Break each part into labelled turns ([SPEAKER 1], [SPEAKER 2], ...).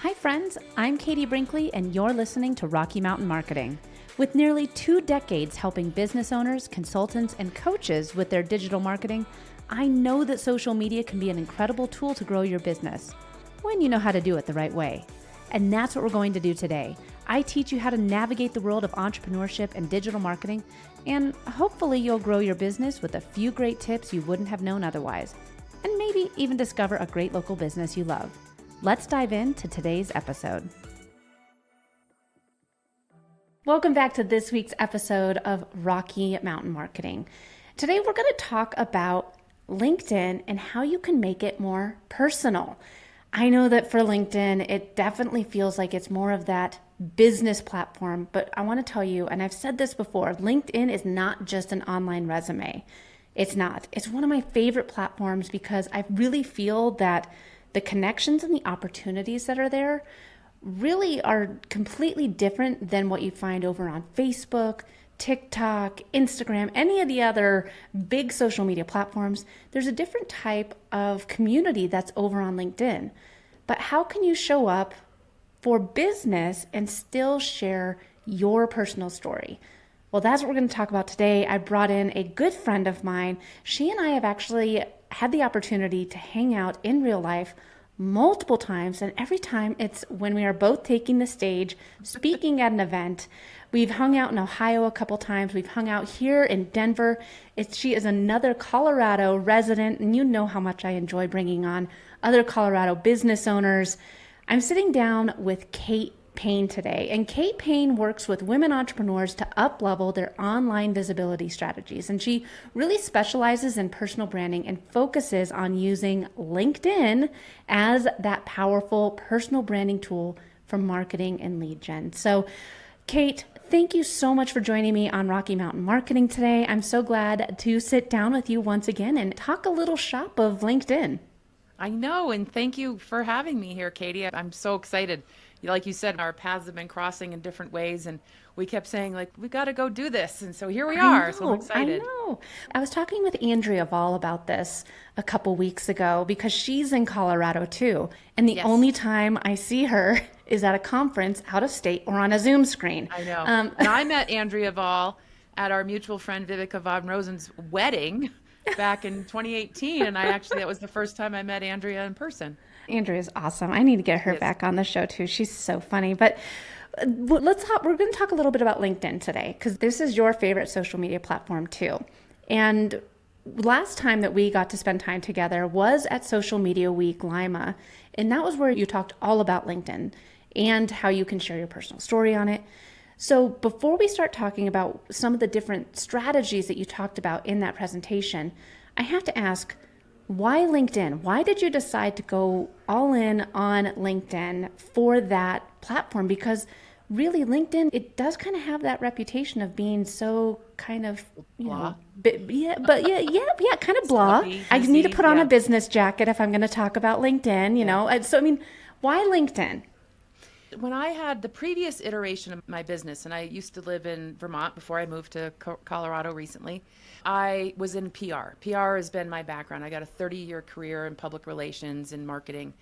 [SPEAKER 1] Hi friends, I'm Katie Brinkley and you're listening to Rocky Mountain Marketing. With nearly 2 decades helping business owners, consultants, and coaches with their digital marketing, I know that social media can be an incredible tool to grow your business when you know how to do it the right way. And that's what we're going to do today. I teach you how to navigate the world of entrepreneurship and digital marketing, and hopefully you'll grow your business with a few great tips you wouldn't have known otherwise, and maybe even discover a great local business you love. Let's dive into today's episode. Welcome back to this week's episode of Rocky Mountain Marketing. Today we're going to talk about LinkedIn and how you can make it more personal. I know that for LinkedIn, it definitely feels like it's more of that business platform, but I want to tell you, and I've said this before, LinkedIn is not just an online resume. It's not. It's one of my favorite platforms because I really feel that the connections and the opportunities that are there really are completely different than what you find over on Facebook, TikTok, Instagram, any of the other big social media platforms. There's a different type of community that's over on LinkedIn. But how can you show up for business and still share your personal story? Well, that's what we're going to talk about today. I brought in a good friend of mine. She and I have actually had the opportunity to hang out in real life multiple times, and every time it's when we are both taking the stage, speaking at an event. We've hung out in Ohio a couple times. We've hung out here in Denver. She is another Colorado resident, and you know how much I enjoy bringing on other Colorado business owners. I'm sitting down with Payne today, and Payne works with women entrepreneurs to up-level their online visibility strategies, and she really specializes in personal branding and focuses on using LinkedIn as that powerful personal branding tool for marketing and lead gen. So, Kate, thank you so much for joining me on Rocky Mountain Marketing today. I'm so glad to sit down with you once again and talk a little shop of LinkedIn.
[SPEAKER 2] I know, and thank you for having me here, Katie. I'm so excited. Like you said, our paths have been crossing in different ways, and we kept saying, like, we got to go do this. And so here we are. So I'm excited.
[SPEAKER 1] I know. I was talking with Andrea Vall about this a couple weeks ago because she's in Colorado too. And the only time I see her is at a conference out of state or on a Zoom screen.
[SPEAKER 2] I know. And I met Andrea Vall at our mutual friend Vivica Von Rosen's wedding back in 2018. And that was the first time I met Andrea in person.
[SPEAKER 1] Andrea's awesome. I need to get her back on the show too. She's so funny. But we're going to talk a little bit about LinkedIn today because this is your favorite social media platform too. And last time that we got to spend time together was at Social Media Week Lima. And that was where you talked all about LinkedIn and how you can share your personal story on it. So before we start talking about some of the different strategies that you talked about in that presentation, I have to ask, why LinkedIn? Why did you decide to go all in on LinkedIn for that platform? Because really LinkedIn, it does kind of have that reputation of being so kind of,
[SPEAKER 2] blah.
[SPEAKER 1] Kind of blah. I need to put on a business jacket if I'm going to talk about LinkedIn, you know. So, I mean, why LinkedIn?
[SPEAKER 2] When I had the previous iteration of my business, and I used to live in Vermont before I moved to Colorado recently, I was in PR. PR has been my background. I got a 30-year career in public relations and marketing.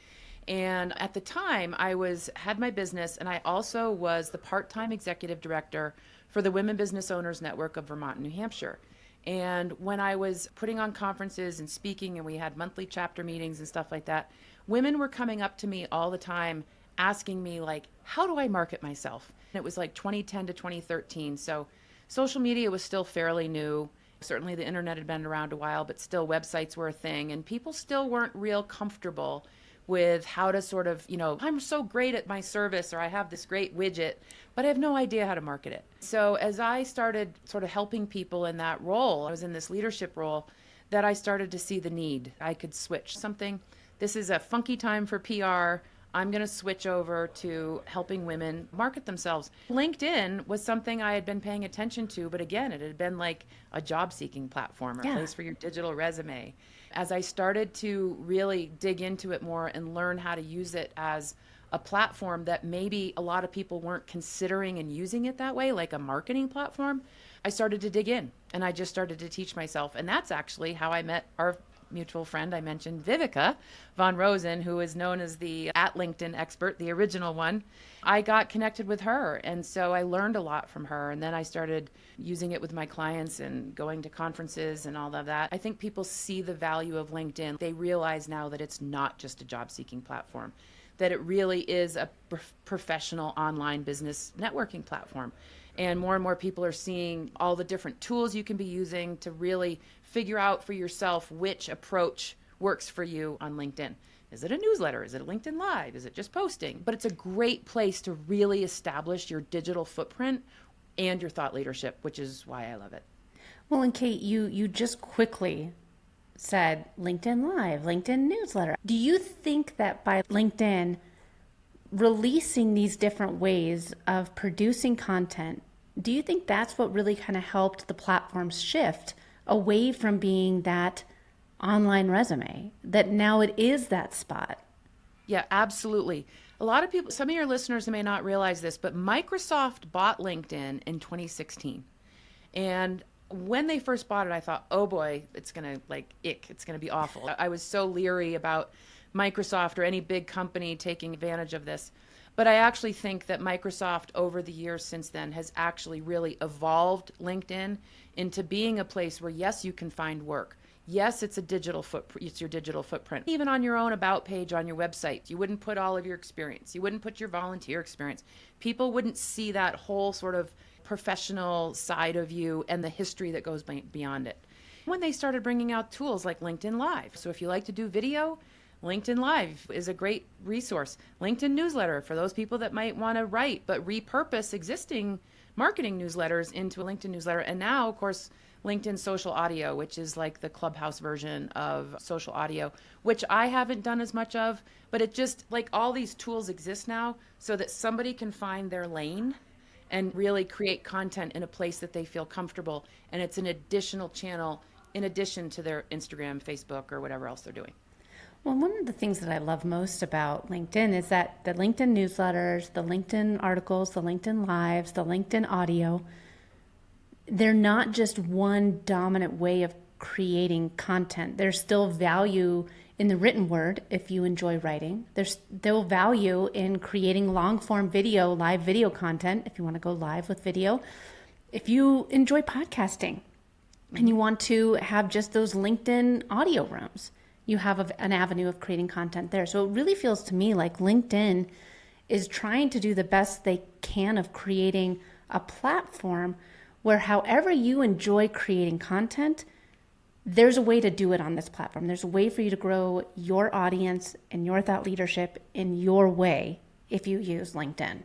[SPEAKER 2] And at the time, I had my business, and I also was the part-time executive director for the Women Business Owners Network of Vermont and New Hampshire. And when I was putting on conferences and speaking, and we had monthly chapter meetings and stuff like that, women were coming up to me all the time asking me, like, how do I market myself? And it was like 2010 to 2013. So social media was still fairly new. Certainly the internet had been around a while, but still websites were a thing. And people still weren't real comfortable with how to sort of, I'm so great at my service, or I have this great widget, but I have no idea how to market it. So as I started sort of helping people in that role, I was in this leadership role, that I started to see the need. I could switch something. This is a funky time for PR. I'm going to switch over to helping women market themselves. LinkedIn was something I had been paying attention to, but again, it had been like a job-seeking platform, or a place for your digital resume. As I started to really dig into it more and learn how to use it as a platform that maybe a lot of people weren't considering and using it that way, like a marketing platform, I started to dig in, and I just started to teach myself. And that's actually how I met mutual friend I mentioned, Vivica von Rosen, who is known as the at LinkedIn expert, the original one. I got connected with her. And so I learned a lot from her. And then I started using it with my clients and going to conferences and all of that. I think people see the value of LinkedIn. They realize now that it's not just a job seeking platform, that it really is a professional online business networking platform. And more people are seeing all the different tools you can be using to really figure out for yourself which approach works for you on LinkedIn. Is it a newsletter? Is it a LinkedIn Live? Is it just posting? But it's a great place to really establish your digital footprint and your thought leadership, which is why I love it.
[SPEAKER 1] Well, and Kate, you just quickly said LinkedIn Live, LinkedIn newsletter. Do you think that by LinkedIn releasing these different ways of producing content, do you think that's what really kind of helped the platform shift away from being that online resume, that now it is that spot?
[SPEAKER 2] Yeah, absolutely. A lot of people, some of your listeners may not realize this, but Microsoft bought LinkedIn in 2016. And when they first bought it, I thought, oh boy, it's going to it's going to be awful. I was so leery about Microsoft or any big company taking advantage of this. But I actually think that Microsoft over the years since then has actually really evolved LinkedIn into being a place where, yes, you can find work. Yes, it's a digital footprint. It's your digital footprint. Even on your own about page on your website, you wouldn't put all of your experience. You wouldn't put your volunteer experience. People wouldn't see that whole sort of professional side of you and the history that goes beyond it. When they started bringing out tools like LinkedIn Live. So if you like to do video, LinkedIn Live is a great resource. LinkedIn newsletter for those people that might want to write but repurpose existing marketing newsletters into a LinkedIn newsletter. And now, of course, LinkedIn social audio, which is like the Clubhouse version of social audio, which I haven't done as much of, but it just like all these tools exist now so that somebody can find their lane and really create content in a place that they feel comfortable. And it's an additional channel in addition to their Instagram, Facebook, or whatever else they're doing.
[SPEAKER 1] Well, one of the things that I love most about LinkedIn is that the LinkedIn newsletters, the LinkedIn articles, the LinkedIn Lives, the LinkedIn audio, they're not just one dominant way of creating content. There's still value in the written word if you enjoy writing. There's still value in creating long form video, live video content if you want to go live with video. If you enjoy podcasting and you want to have just those LinkedIn audio rooms, you have an avenue of creating content there. So it really feels to me like LinkedIn is trying to do the best they can of creating a platform where however you enjoy creating content, there's a way to do it on this platform. There's a way for you to grow your audience and your thought leadership in your way if you use LinkedIn.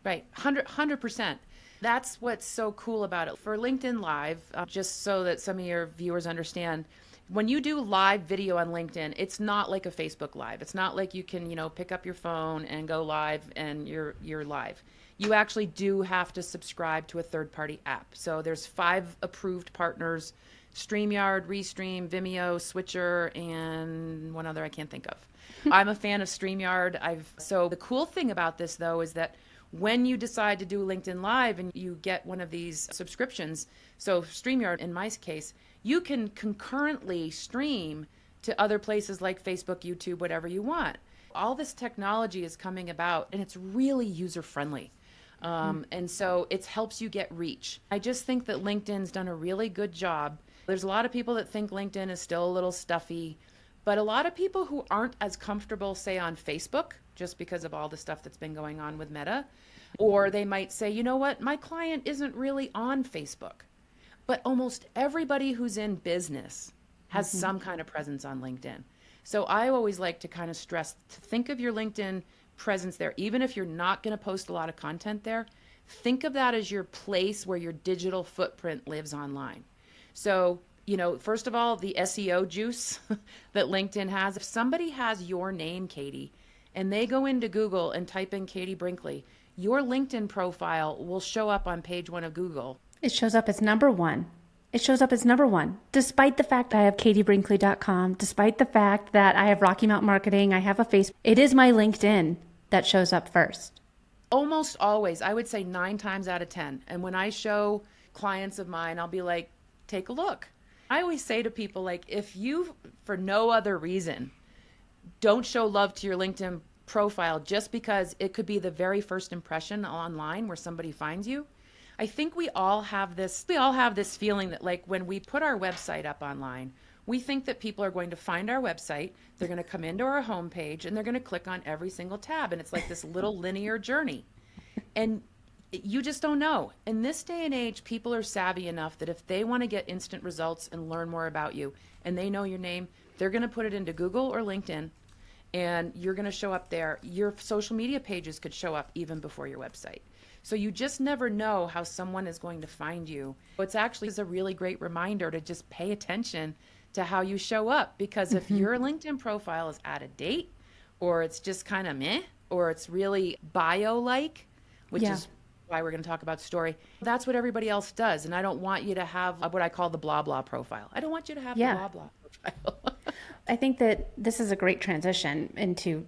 [SPEAKER 2] Right, 100%. That's what's so cool about it. For LinkedIn Live, just so that some of your viewers understand, when you do live video on LinkedIn, it's not like a Facebook Live. It's not like you can, pick up your phone and go live and you're live. You actually do have to subscribe to a third-party app. So there's 5 approved partners: StreamYard, Restream, Vimeo, Switcher, and one other I can't think of. I'm a fan of StreamYard. So the cool thing about this, though, is that when you decide to do LinkedIn Live and you get one of these subscriptions, so StreamYard in my case, you can concurrently stream to other places like Facebook, YouTube, whatever you want. All this technology is coming about, and it's really user-friendly. And so it helps you get reach. I just think that LinkedIn's done a really good job. There's a lot of people that think LinkedIn is still a little stuffy, but a lot of people who aren't as comfortable, say, on Facebook, just because of all the stuff that's been going on with Meta, or they might say, you know what, my client isn't really on Facebook. But almost everybody who's in business has some kind of presence on LinkedIn. So I always like to kind of stress to think of your LinkedIn presence there. Even if you're not going to post a lot of content there, think of that as your place where your digital footprint lives online. So, first of all, the SEO juice that LinkedIn has. If somebody has your name, Katie, and they go into Google and type in Katie Brinkley, your LinkedIn profile will show up on page 1 of Google.
[SPEAKER 1] It shows up as number 1. It shows up as number 1, despite the fact I have katiebrinkley.com, despite the fact that I have Rocky Mountain Marketing, I have a Facebook. It is my LinkedIn that shows up first.
[SPEAKER 2] Almost always, I would say 9 times out of 10. And when I show clients of mine, I'll be like, take a look. I always say to people, like, if you, for no other reason, don't show love to your LinkedIn profile just because it could be the very first impression online where somebody finds you. I think we all have this feeling that, like, when we put our website up online, we think that people are going to find our website, they're going to come into our homepage, and they're going to click on every single tab, and it's like this little linear journey. And you just don't know. In this day and age, people are savvy enough that if they want to get instant results and learn more about you and they know your name, they're going to put it into Google or LinkedIn, and you're going to show up there. Your social media pages could show up even before your website. So you just never know how someone is going to find you. It's actually a really great reminder to just pay attention to how you show up, because if your LinkedIn profile is out of date, or it's just kind of meh, or it's really bio-like, which
[SPEAKER 1] Yeah.
[SPEAKER 2] is why we're going to talk about story. That's what everybody else does. And I don't want you to have what I call the blah blah profile. I don't want you to have
[SPEAKER 1] Yeah.
[SPEAKER 2] the blah blah profile.
[SPEAKER 1] I think that this is a great transition into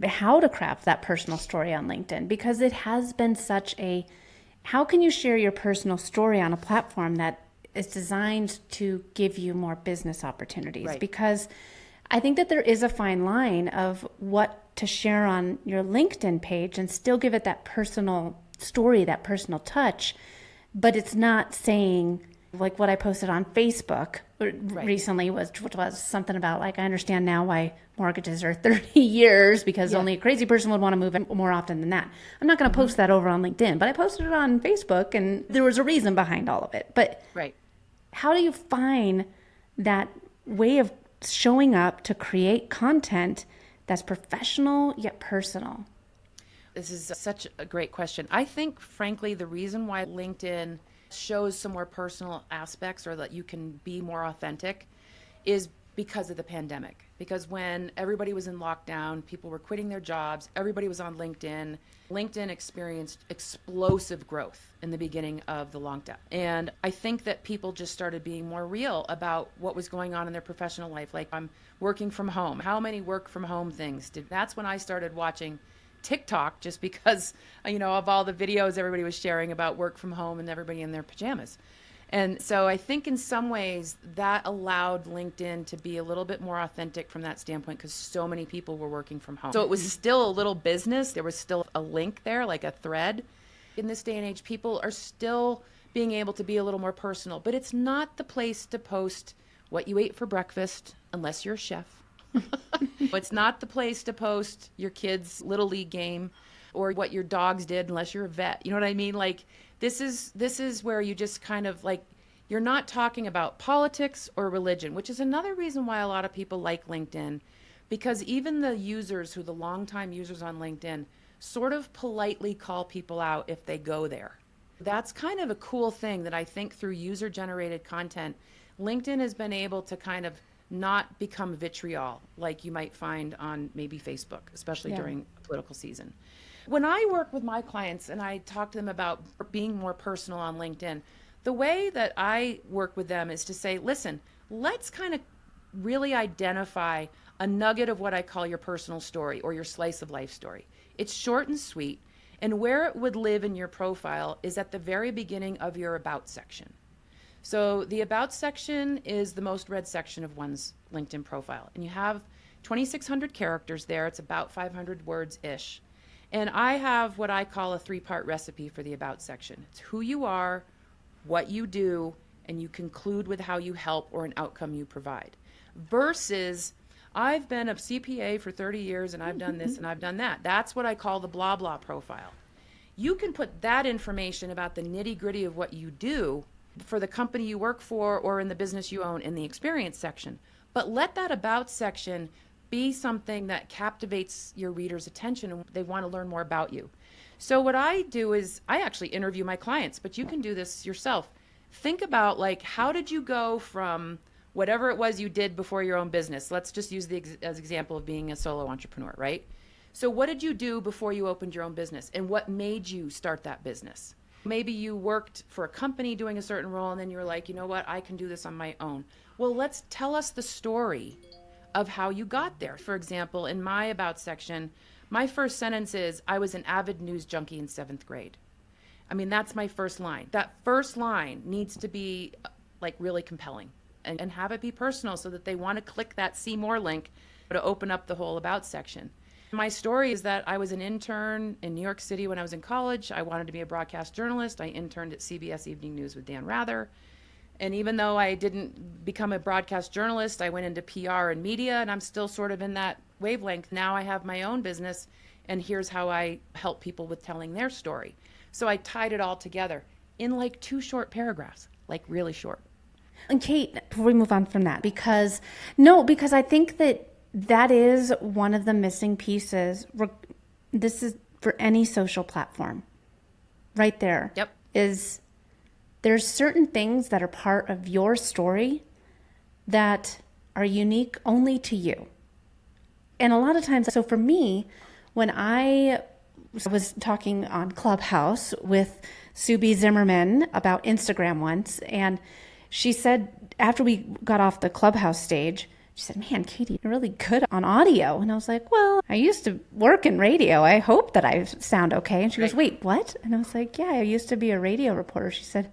[SPEAKER 1] how to craft that personal story on LinkedIn, because it has been such a, how can you share your personal story on a platform that is designed to give you more business opportunities?
[SPEAKER 2] Right.
[SPEAKER 1] Because I think that there is a fine line of what to share on your LinkedIn page and still give it that personal story, that personal touch, but it's not saying, like what I posted on Facebook recently which was something about, like, I understand now why mortgages are 30 years because only a crazy person would want to move in more often than that. I'm not going to post that over on LinkedIn, but I posted it on Facebook, and there was a reason behind all of it. But
[SPEAKER 2] Right.
[SPEAKER 1] how do you find that way of showing up to create content that's professional yet personal?
[SPEAKER 2] This is such a great question. I think, frankly, the reason why LinkedIn shows some more personal aspects, or that you can be more authentic, is because of the pandemic. Because when everybody was in lockdown, people were quitting their jobs, everybody was on LinkedIn. LinkedIn experienced explosive growth in the beginning of the lockdown. And I think that people just started being more real about what was going on in their professional life. Like, I'm working from home. How many work from home things did? That's when I started watching TikTok, just because, of all the videos everybody was sharing about work from home and everybody in their pajamas. And so I think in some ways that allowed LinkedIn to be a little bit more authentic from that standpoint, because so many people were working from home. So it was still a little business. There was still a link there, like a thread. In this day and age, people are still being able to be a little more personal, but it's not the place to post what you ate for breakfast unless you're a chef. It's not the place to post your kids' little league game or what your dogs did unless you're a vet. You know what I mean? Like, this is where you just kind of, like, you're not talking about politics or religion, which is another reason why a lot of people like LinkedIn, because even the users the longtime users on LinkedIn sort of politely call people out if they go there. That's kind of a cool thing that I think through user generated content, LinkedIn has been able to kind of not become vitriol like you might find on maybe Facebook, especially during political season. When I work with my clients and I talk to them about being more personal on LinkedIn, the way that I work with them is to say, listen, let's kind of really identify a nugget of what I call your personal story or your slice of life story. It's short and sweet, and where it would live in your profile is at the very beginning of your About section. So the About section is the most read section of one's LinkedIn profile. And you have 2,600 characters there. It's about 500 words-ish. And I have what I call a 3-part recipe for the About section. It's who you are, what you do, and you conclude with how you help or an outcome you provide. Versus, I've been a CPA for 30 years and I've done this and I've done that. That's what I call the blah blah profile. You can put that information about the nitty-gritty of what you do for the company you work for or in the business you own in the experience section. But let that About section be something that captivates your reader's attention and they want to learn more about you. So what I do is I actually interview my clients, but you can do this yourself. Think about, like, how did you go from whatever it was you did before your own business? Let's just use as example of being a solo entrepreneur, right? So what did you do before you opened your own business, and what made you start that business? Maybe you worked for a company doing a certain role and then you were like, you know what, I can do this on my own. Well, let's tell us the story of how you got there. For example, in my About section, my first sentence is, I was an avid news junkie in 7th grade. I mean, that's my first line. That first line needs to be, like, really compelling. and have it be personal so that they want to click that see more link to open up the whole about section. My story is that I was an intern in New York City when I was in college. I wanted to be a broadcast journalist. I interned at CBS Evening News with Dan Rather. And even though I didn't become a broadcast journalist, I went into PR and media, and I'm still sort of in that wavelength. Now I have my own business, and here's how I help people with telling their story. So I tied it all together in like 2 short paragraphs, like really short.
[SPEAKER 1] And Kate, before we move on from that, because I think that is one of the missing pieces. This is for any social platform right there.
[SPEAKER 2] Yep.
[SPEAKER 1] Is there's certain things that are part of your story that are unique only to you. And a lot of times, so for me, when I was talking on Clubhouse with Subi Zimmerman about Instagram once, and she said, after we got off the Clubhouse stage, she said, man, Katie, you're really good on audio. And I was like, well, I used to work in radio. I hope that I sound okay. And she goes, wait, what? And I was like, yeah, I used to be a radio reporter. She said,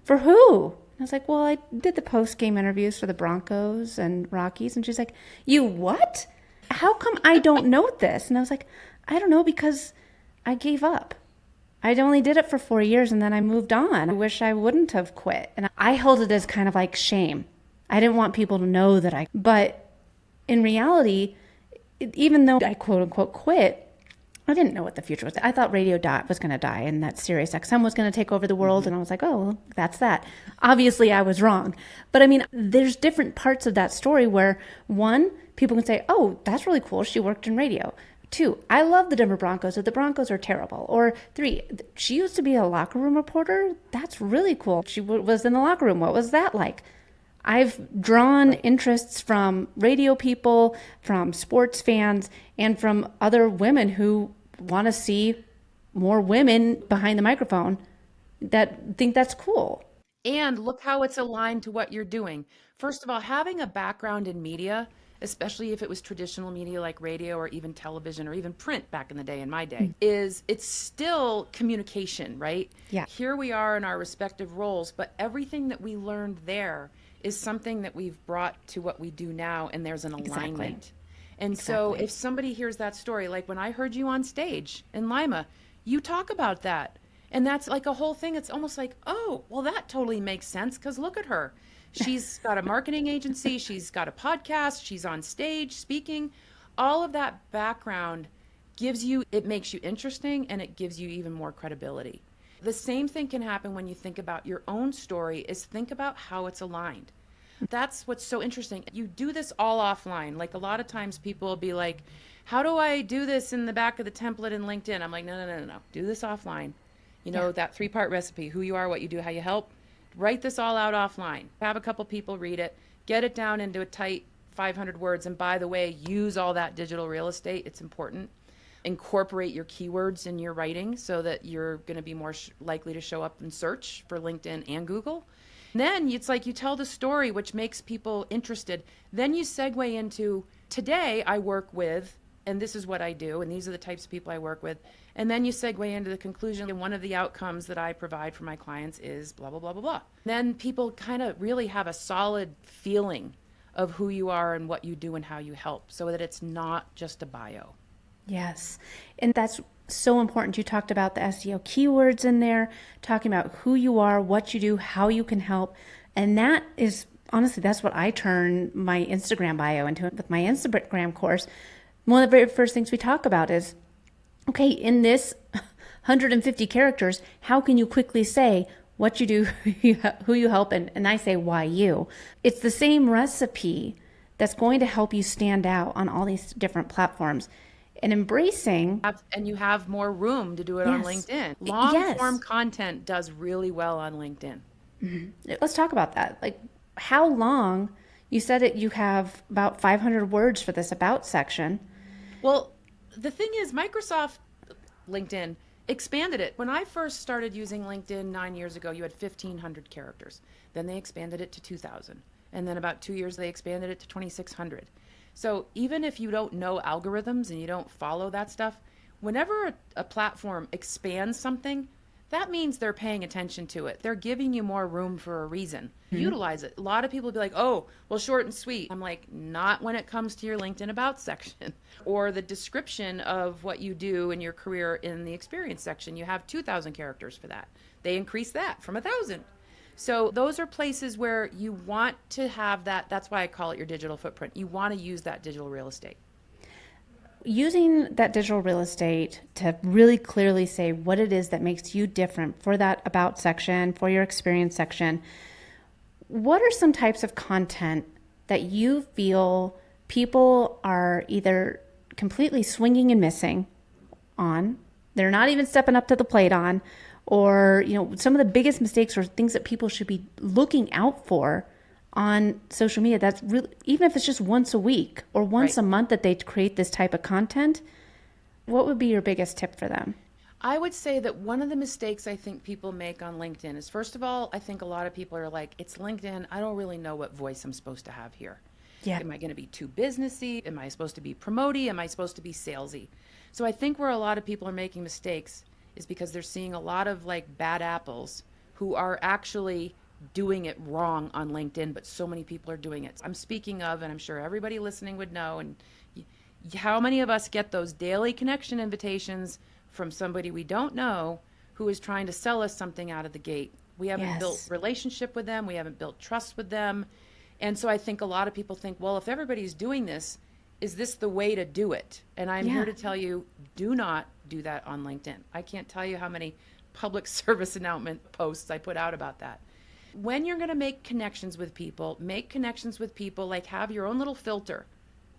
[SPEAKER 1] for who? And I was like, well, I did the post-game interviews for the Broncos and Rockies. And she's like, you what? How come I don't know this? And I was like, I don't know, because I gave up. I only did it for 4 years and then I moved on. I wish I wouldn't have quit. And I held it as kind of like shame. I didn't want people to know that but in reality, even though I quote unquote quit, I didn't know what the future was. I thought radio was going to die and that Sirius XM was going to take over the world. Mm-hmm. And I was like, oh, well, that's that. Obviously I was wrong. But I mean, there's different parts of that story where 1, people can say, oh, that's really cool. She worked in radio. 2, I love the Denver Broncos, or the Broncos are terrible. Or 3, she used to be a locker room reporter. That's really cool. She was in the locker room. What was that like? I've drawn interests from radio people, from sports fans, and from other women who want to see more women behind the microphone that think that's cool.
[SPEAKER 2] And look how it's aligned to what you're doing. First of all, having a background in media, especially if it was traditional media like radio or even television or even print back in the day, in my day, it's still communication, right?
[SPEAKER 1] Yeah.
[SPEAKER 2] Here we are in our respective roles, but everything that we learned there is something that we've brought to what we do now, and there's an alignment.
[SPEAKER 1] Exactly.
[SPEAKER 2] And so if somebody hears that story, like when I heard you on stage in Lima, you talk about that. And that's like a whole thing. It's almost like, oh, well, that totally makes sense, because look at her. She's got a marketing agency. She's got a podcast. She's on stage speaking. All of that background it makes you interesting, and it gives you even more credibility. The same thing can happen when you think about your own story, is think about how it's aligned. That's what's so interesting. You do this all offline. Like a lot of times people will be like, how do I do this in the back of the template in LinkedIn? I'm like, no. Do this offline. You know, that 3-part recipe, who you are, what you do, how you help. Write this all out offline. Have a couple people read it. Get it down into a tight 500 words. And by the way, use all that digital real estate. It's important. Incorporate your keywords in your writing so that you're going to be more likely to show up in search for LinkedIn and Google. And then it's like you tell the story, which makes people interested. Then you segue into, today I work with, and this is what I do, and these are the types of people I work with. And then you segue into the conclusion, and one of the outcomes that I provide for my clients is blah, blah, blah, blah, blah. Then people kind of really have a solid feeling of who you are and what you do and how you help, so that it's not just a bio.
[SPEAKER 1] Yes. And that's so important. You talked about the SEO keywords in there, talking about who you are, what you do, how you can help. And that is, honestly, that's what I turn my Instagram bio into. With my Instagram course, one of the very first things we talk about is, okay, in this 150 characters, how can you quickly say what you do, who you help, and I say why you. It's the same recipe that's going to help you stand out on all these different platforms. And embracing.
[SPEAKER 2] And you have more room to do it on LinkedIn. Long form content does really well on LinkedIn.
[SPEAKER 1] Mm-hmm. Let's talk about that. Like, how long? You said it. You have about 500 words for this about section.
[SPEAKER 2] Well, the thing is, Microsoft LinkedIn expanded it. When I first started using LinkedIn 9 years ago, you had 1,500 characters. Then they expanded it to 2,000. And then about 2 years, they expanded it to 2,600. So even if you don't know algorithms and you don't follow that stuff, whenever a platform expands something, that means they're paying attention to it. They're giving you more room for a reason. Utilize it. A lot of people be like, oh, well, short and sweet. I'm like, not when it comes to your LinkedIn About section or the description of what you do in your career in the experience section. You have 2,000 characters for that. They increase that from 1,000. So those are places where you want to have that. That's why I call it your digital footprint. You want to use that digital real estate.
[SPEAKER 1] Using that digital real estate to really clearly say what it is that makes you different for that About section, for your experience section. What are some types of content that you feel people are either completely swinging and missing on, they're not even stepping up to the plate on, or, some of the biggest mistakes or things that people should be looking out for on social media? That's really, even if it's just once a week or once a month that they create this type of content, what would be your biggest tip for them?
[SPEAKER 2] I would say that one of the mistakes I think people make on LinkedIn is, first of all, I think a lot of people are like, it's LinkedIn. I don't really know what voice I'm supposed to have here.
[SPEAKER 1] Yeah.
[SPEAKER 2] Am I going to be too businessy? Am I supposed to be promotey? Am I supposed to be salesy? So I think where a lot of people are making mistakes is because they're seeing a lot of like bad apples who are actually doing it wrong on LinkedIn, but so many people are doing it. I'm speaking of, and I'm sure everybody listening would know, and how many of us get those daily connection invitations from somebody we don't know who is trying to sell us something out of the gate? We haven't built relationship with them. We haven't built trust with them. And so I think a lot of people think, well, if everybody's doing this, is this the way to do it? And I'm here to tell you, do not do that on LinkedIn. I can't tell you how many public service announcement posts I put out about that. When you're going to make connections with people, like have your own little filter,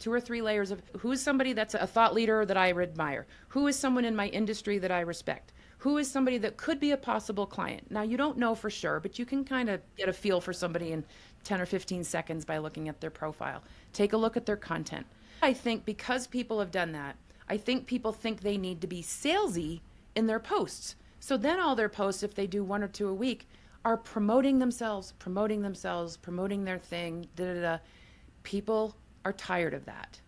[SPEAKER 2] 2 or 3 layers of who is somebody that's a thought leader that I admire, who is someone in my industry that I respect, who is somebody that could be a possible client. Now, you don't know for sure, but you can kind of get a feel for somebody in 10 or 15 seconds by looking at their profile. Take a look at their content. I think because people have done that, I think people think they need to be salesy in their posts. So then all their posts, if they do 1 or 2 a week, are promoting themselves, promoting their thing, People are tired of that.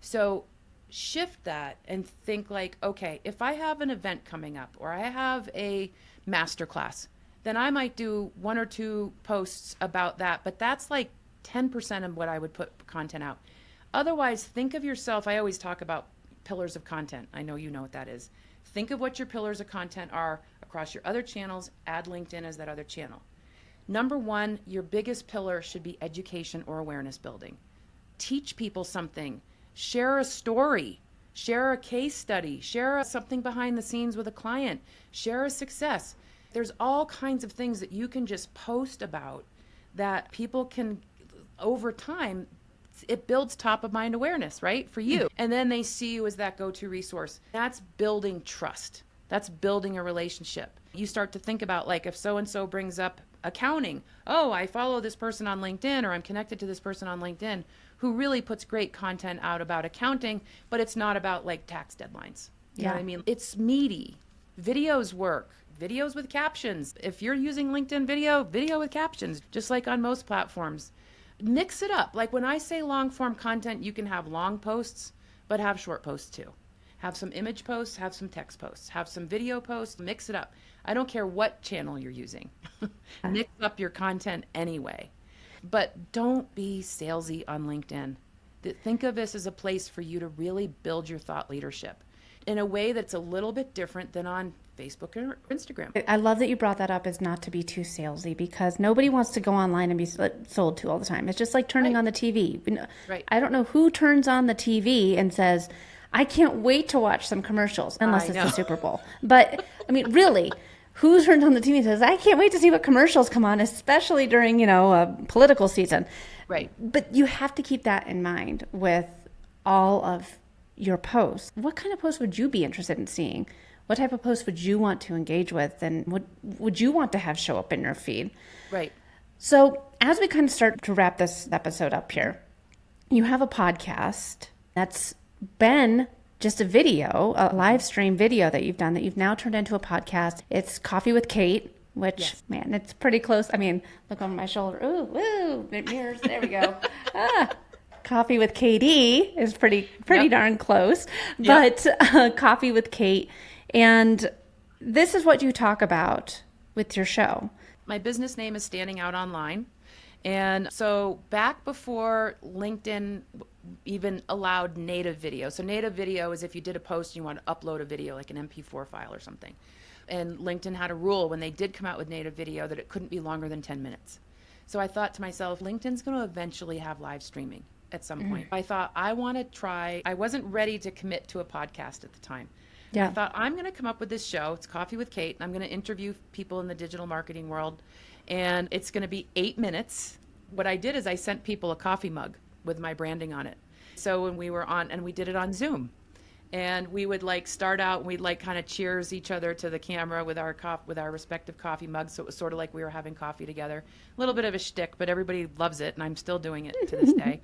[SPEAKER 2] So shift that and think like, okay, if I have an event coming up or I have a masterclass, then I might do 1 or 2 posts about that, but that's like 10% of what I would put content out. Otherwise, think of yourself. I always talk about pillars of content. I know you know what that is. Think of what your pillars of content are across your other channels. Add LinkedIn as that other channel. Number 1, your biggest pillar should be education or awareness building. Teach people something. Share a story. Share a case study. Share something behind the scenes with a client. Share a success. There's all kinds of things that you can just post about that people can, over time, it builds top of mind awareness, right? For you. And then they see you as that go-to resource. That's building trust. That's building a relationship. You start to think about, like, if so-and-so brings up accounting, oh, I follow this person on LinkedIn, or I'm connected to this person on LinkedIn who really puts great content out about accounting, but it's not about like tax deadlines. You know what I mean? It's meaty. Videos work. Videos with captions. If you're using LinkedIn video with captions, just like on most platforms. Mix it up. Like when I say long form content, you can have long posts, but have short posts too. Have some image posts, have some text posts, have some video posts, mix it up. I don't care what channel you're using. Mix up your content anyway. But don't be salesy on LinkedIn. Think of this as a place for you to really build your thought leadership in a way that's a little bit different than on Facebook or Instagram.
[SPEAKER 1] I love that you brought that up, as not to be too salesy, because nobody wants to go online and be sold to all the time. It's just like turning on the TV.
[SPEAKER 2] Right.
[SPEAKER 1] I don't know who turns on the TV and says, I can't wait to watch some commercials, unless it's the Super Bowl. But I mean, really, who turns on the TV and says, I can't wait to see what commercials come on, especially during, a political season.
[SPEAKER 2] Right.
[SPEAKER 1] But you have to keep that in mind with all of your posts. What kind of posts would you be interested in seeing? What type of posts would you want to engage with? And what would you want to have show up in your feed?
[SPEAKER 2] Right.
[SPEAKER 1] So as we kind of start to wrap this episode up here, you have a podcast that's been just a video, a live stream video that you've done that you've now turned into a podcast. It's Coffee with Kate, which, man, it's pretty close. I mean, look over my shoulder. Ooh, woo, mirrors. There we go. Coffee with KD is pretty darn close. But Coffee with Kate. And This is what you talk about with your show.
[SPEAKER 2] My business name is Standing Out Online. And so back before LinkedIn even allowed native video. So native video is if you did a post and you want to upload a video, like an MP4 file or something. And LinkedIn had a rule when they did come out with native video that it couldn't be longer than 10 minutes. So I thought to myself, LinkedIn's going to eventually have live streaming at some point. I thought I want to try. I wasn't ready to commit to a podcast at the time.
[SPEAKER 1] Yeah.
[SPEAKER 2] I thought I'm going to come up with this show. It's Coffee with Kate. And I'm going to interview people in the digital marketing world. And it's going to be 8 minutes. What I did is I sent people a coffee mug with my branding on it. So when we were on, and we did it on Zoom. And we would like start out and we'd like kind of cheers each other to the camera with our respective coffee mugs. So it was sort of like we were having coffee together. A little bit of a shtick, but everybody loves it. And I'm still doing it to this day.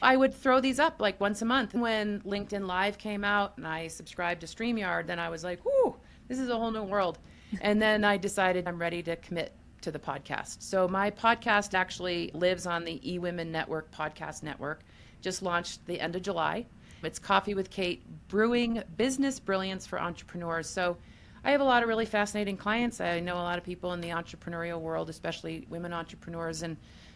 [SPEAKER 2] I would throw these up like once a month. When LinkedIn Live came out and I subscribed to StreamYard, then I was like, whoo, this is a whole new world. And then I decided I'm ready to commit to the podcast. So my podcast actually lives on the eWomen Network podcast network. Just launched the end of July. It's Coffee with Kate, brewing business brilliance for entrepreneurs. So I have a lot of really fascinating clients. I know a lot of people in the entrepreneurial world, especially women entrepreneurs. And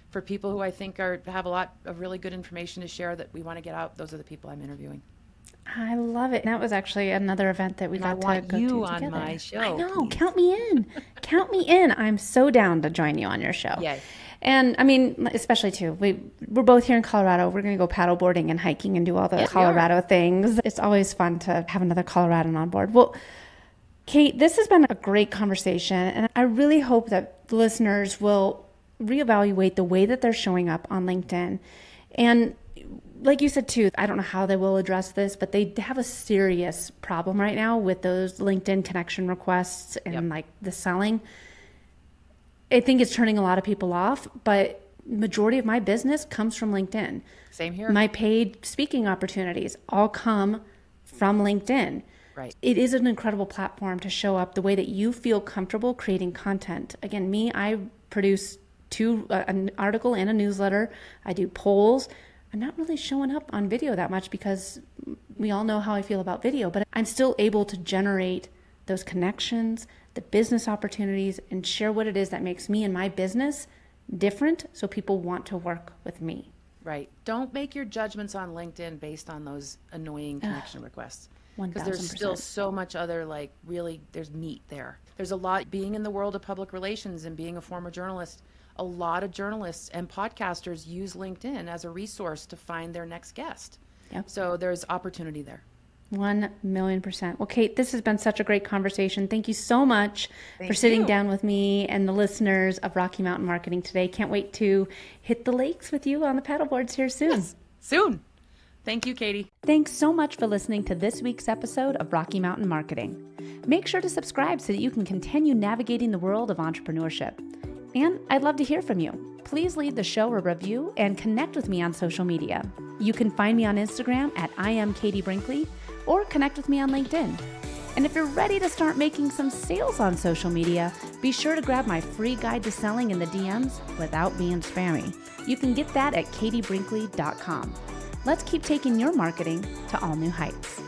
[SPEAKER 2] for people who I think have a lot of really good information to share that we want to get out, those are the people I'm interviewing.
[SPEAKER 1] I love it. That was actually another event that we got to go to together.
[SPEAKER 2] I want you on my show.
[SPEAKER 1] I know.
[SPEAKER 2] Please.
[SPEAKER 1] Count me in. Count me in. I'm so down to join you on your show.
[SPEAKER 2] Yay.
[SPEAKER 1] And I mean, especially too, we're both here in Colorado. We're going to go paddle boarding and hiking and do all the Colorado things. It's always fun to have another Coloradan on board. Well, Kate, this has been a great conversation. And I really hope that the listeners will reevaluate the way that they're showing up on LinkedIn. And like you said too, I don't know how they will address this, but they have a serious problem right now with those LinkedIn connection requests and like the selling. I think it's turning a lot of people off, but majority of my business comes from LinkedIn.
[SPEAKER 2] Same here.
[SPEAKER 1] My paid speaking opportunities all come from LinkedIn.
[SPEAKER 2] Right.
[SPEAKER 1] It is an incredible platform to show up the way that you feel comfortable creating content. Again, I produce an article and a newsletter. I do polls. I'm not really showing up on video that much because we all know how I feel about video, but I'm still able to generate those connections, the business opportunities, and share what it is that makes me and my business different so people want to work with me.
[SPEAKER 2] Right. Don't make your judgments on LinkedIn based on those annoying connection requests. Because there's still so much other, like, really, there's meat there. There's a lot, being in the world of public relations and being a former journalist, a lot of journalists and podcasters use LinkedIn as a resource to find their next guest.
[SPEAKER 1] Yep.
[SPEAKER 2] So there's opportunity there.
[SPEAKER 1] 1,000,000%. Well, Kate, this has been such a great conversation. Thank you so much for sitting down with me and the listeners of Rocky Mountain Marketing today. Can't wait to hit the lakes with you on the paddleboards here soon.
[SPEAKER 2] Yes, soon. Thank you, Katie.
[SPEAKER 1] Thanks so much for listening to this week's episode of Rocky Mountain Marketing. Make sure to subscribe so that you can continue navigating the world of entrepreneurship. And I'd love to hear from you. Please leave the show a review and connect with me on social media. You can find me on Instagram at @IamKatieBrinkley or connect with me on LinkedIn. And if you're ready to start making some sales on social media, be sure to grab my free guide to selling in the DMs without being spammy. You can get that at katiebrinkley.com. Let's keep taking your marketing to all new heights.